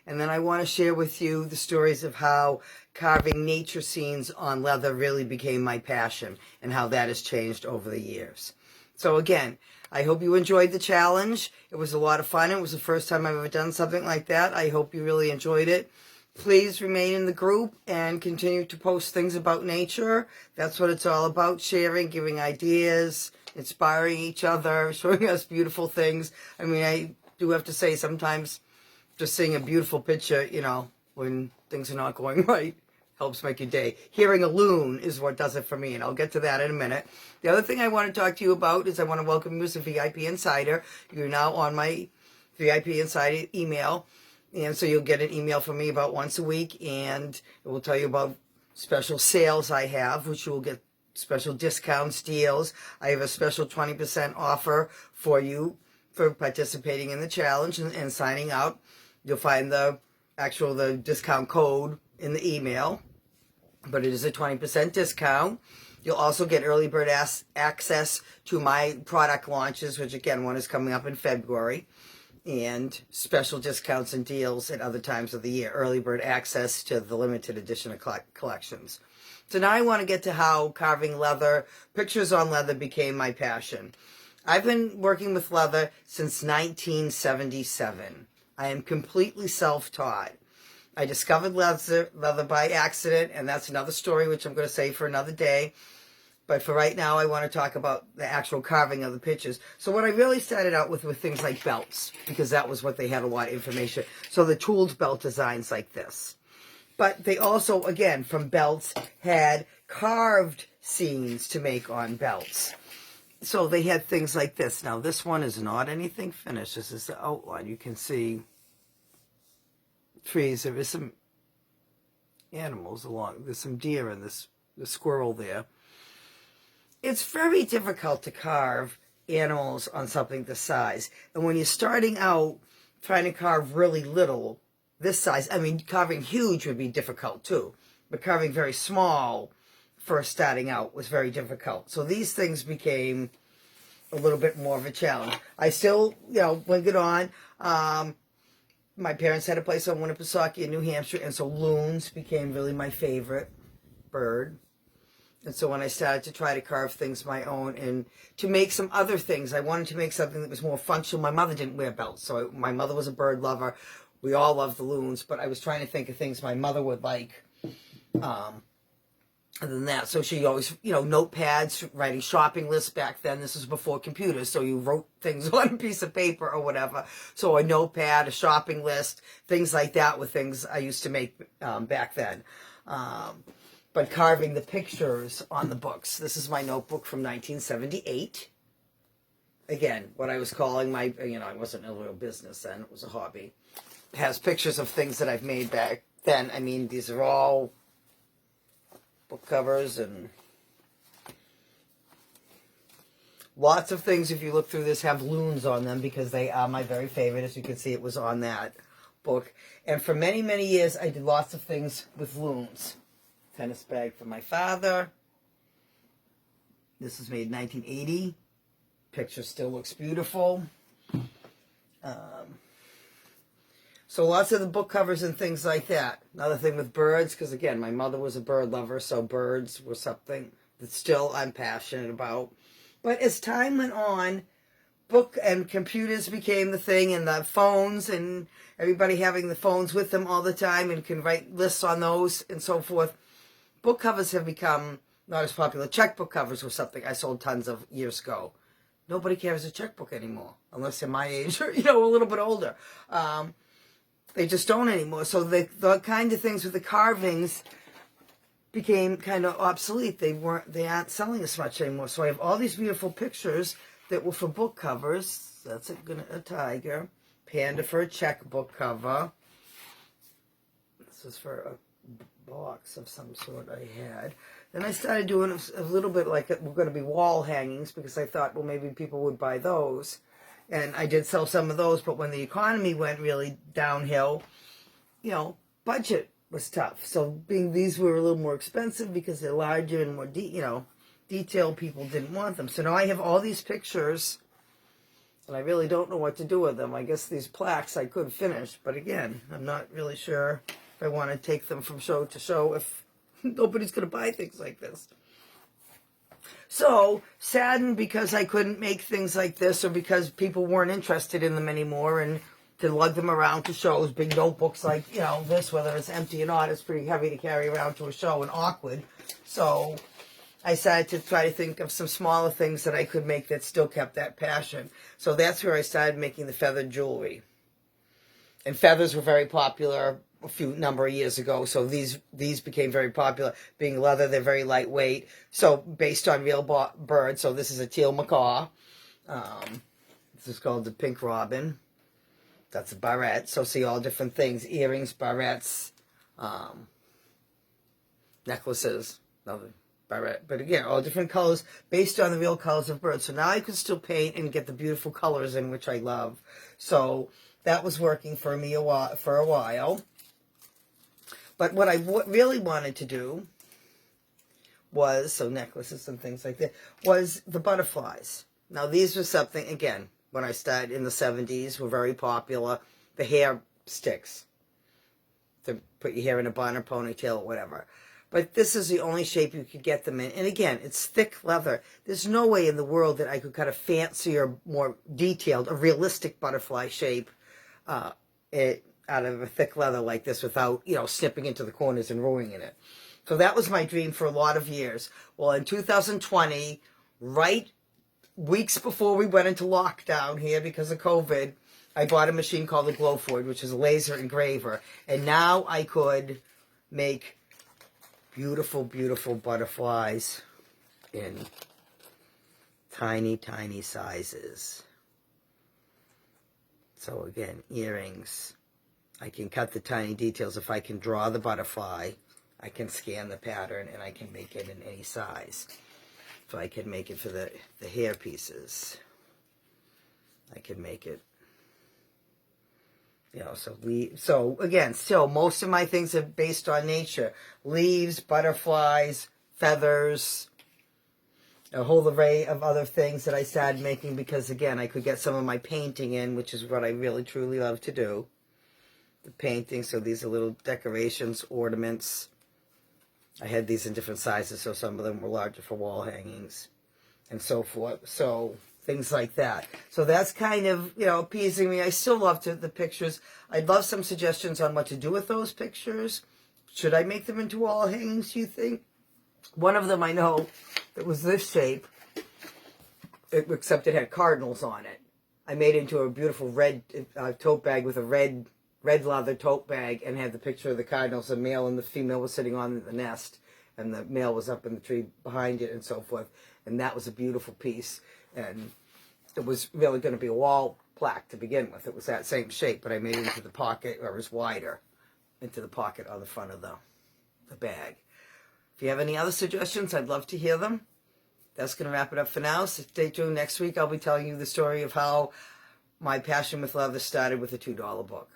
And then I want to share with you the stories of how carving nature scenes on leather really became my passion and how that has changed over the years. So again, I hope you enjoyed the challenge. It was a lot of fun. It was the first time I've ever done something like that. I hope you really enjoyed it. Please remain in the group and continue to post things about nature. That's what it's all about, sharing, giving ideas, inspiring each other, showing us beautiful things. I mean, I do have to say sometimes just seeing a beautiful picture, you know, when things are not going right, helps make your day. Hearing a loon is what does it for me, and I'll get to that in a minute. The other thing I want to talk to you about is I want to welcome you as a VIP Insider. You're now on my VIP Insider email, and so you'll get an email from me about once a week, and it will tell you about special sales I have, which you will get special discounts, deals. I have a special 20% offer for you for participating in the challenge and signing up. You'll find the discount code in the email, but it is a 20% discount. You'll also get early bird access to my product launches, which again, one is coming up in February, and special discounts and deals at other times of the year. Early bird access to the limited edition of collections. So now I want to get to how carving leather, pictures on leather, became my passion. I've been working with leather since 1977. I am completely self-taught. I discovered leather by accident, and that's another story which I'm going to save for another day. But for right now, I want to talk about the actual carving of the pictures. So what I really started out with were things like belts, because that was what they had a lot of information. So the tooled belt designs like this. But they also, again, from belts, had carved scenes to make on belts. So they had things like this. Now, this one is not anything finished. This is the outline. You can see trees. There is some animals along. There's some deer and the squirrel there. It's very difficult to carve animals on something this size. And when you're starting out trying to carve really little, this size, I mean, carving huge would be difficult too. But carving very small, first starting out, was very difficult. So these things became a little bit more of a challenge. I still, bring it on. My parents had a place on Winnipesaukee in New Hampshire, and so loons became really my favorite bird. And so when I started to try to carve things my own and to make some other things, I wanted to make something that was more functional. My mother didn't wear belts, so my mother was a bird lover. We all loved the loons, but I was trying to think of things my mother would like. Other than that, so she always, notepads, writing shopping lists back then. This was before computers, so you wrote things on a piece of paper or whatever. So a notepad, a shopping list, things like that were things I used to make back then. But carving the pictures on the books. This is my notebook from 1978. Again, what I was calling my, I wasn't in a real business then. It was a hobby. It has pictures of things that I've made back then. I mean, these are all book covers and lots of things, if you look through this, have loons on them because they are my very favorite. As you can see, it was on that book. And for many, many years, I did lots of things with loons. Tennis bag for my father. This was made in 1980. Picture still looks beautiful. So lots of the book covers and things like that. Another thing with birds, because again, my mother was a bird lover, so birds were something that still I'm passionate about. But as time went on, book and computers became the thing, and the phones, and everybody having the phones with them all the time and can write lists on those and so forth. Book covers have become not as popular. Checkbook covers were something I sold tons of years ago. Nobody carries a checkbook anymore, unless they're my age or, a little bit older. They just don't anymore. So the kind of things with the carvings became kind of obsolete. They aren't selling as much anymore. So I have all these beautiful pictures that were for book covers. That's a tiger. Panda for a checkbook cover. This is for a box of some sort I had. Then I started doing a little bit like we're going to be wall hangings because I thought, well, maybe people would buy those. And I did sell some of those, but when the economy went really downhill, budget was tough. So these were a little more expensive because they're larger and more, detailed. People didn't want them. So now I have all these pictures And I really don't know what to do with them. I guess these plaques I could finish, but again, I'm not really sure if I want to take them from show to show if nobody's going to buy things like this. So, saddened because I couldn't make things like this, or because people weren't interested in them anymore, and to lug them around to shows, big notebooks like, you know, this, whether it's empty or not, it's pretty heavy to carry around to a show and awkward. So I decided to try to think of some smaller things that I could make that still kept that passion. So that's where I started making the feathered jewelry. And feathers were very popular a few number of years ago, so these became very popular. Being leather, they're very lightweight, so based on real birds. So this is a teal macaw. This is called the pink robin. That's a barrette. So see, all different things: earrings, barrettes, necklaces, another barrette. But again, all different colors based on the real colors of birds. So now I can still paint and get the beautiful colors in, which I love. So that was working for me for a while. But what I really wanted to do was, so necklaces and things like that, was the butterflies. Now these were something, again, when I started in the 70s, were very popular. The hair sticks. To put your hair in a bun or ponytail or whatever. But this is the only shape you could get them in. And again, it's thick leather. There's no way in the world that I could cut a fancier, more detailed, a realistic butterfly shape out of a thick leather like this without, you know, snipping into the corners and ruining it. So that was my dream for a lot of years. Well, in 2020, right weeks before we went into lockdown here because of COVID, I bought a machine called the Glowford, which is a laser engraver. And now I could make beautiful, beautiful butterflies in tiny, tiny sizes. So again, earrings. I can cut the tiny details. If I can draw the butterfly, I can scan the pattern, and I can make it in any size. So I can make it for the hair pieces. I can make it, you know, so again, still, most of my things are based on nature. Leaves, butterflies, feathers, a whole array of other things that I started making because, again, I could get some of my painting in, which is what I really, truly love to do. The painting, so these are little decorations, ornaments. I had these in different sizes, so some of them were larger for wall hangings and so forth. So things like that. So that's kind of, you know, appeasing me. I still love the pictures. I'd love some suggestions on what to do with those pictures. Should I make them into wall hangings, you think? One of them I know that was this shape, except it had cardinals on it. I made it into a beautiful red tote bag with a red leather tote bag, and had the picture of the cardinals. The male and the female was sitting on the nest, and the male was up in the tree behind it and so forth. And that was a beautiful piece. And it was really going to be a wall plaque to begin with. It was that same shape, but I made it into the pocket, or it was wider, into the pocket on the front of the bag. If you have any other suggestions, I'd love to hear them. That's going to wrap it up for now. So stay tuned. Next week, I'll be telling you the story of how my passion with leather started with a $2 book.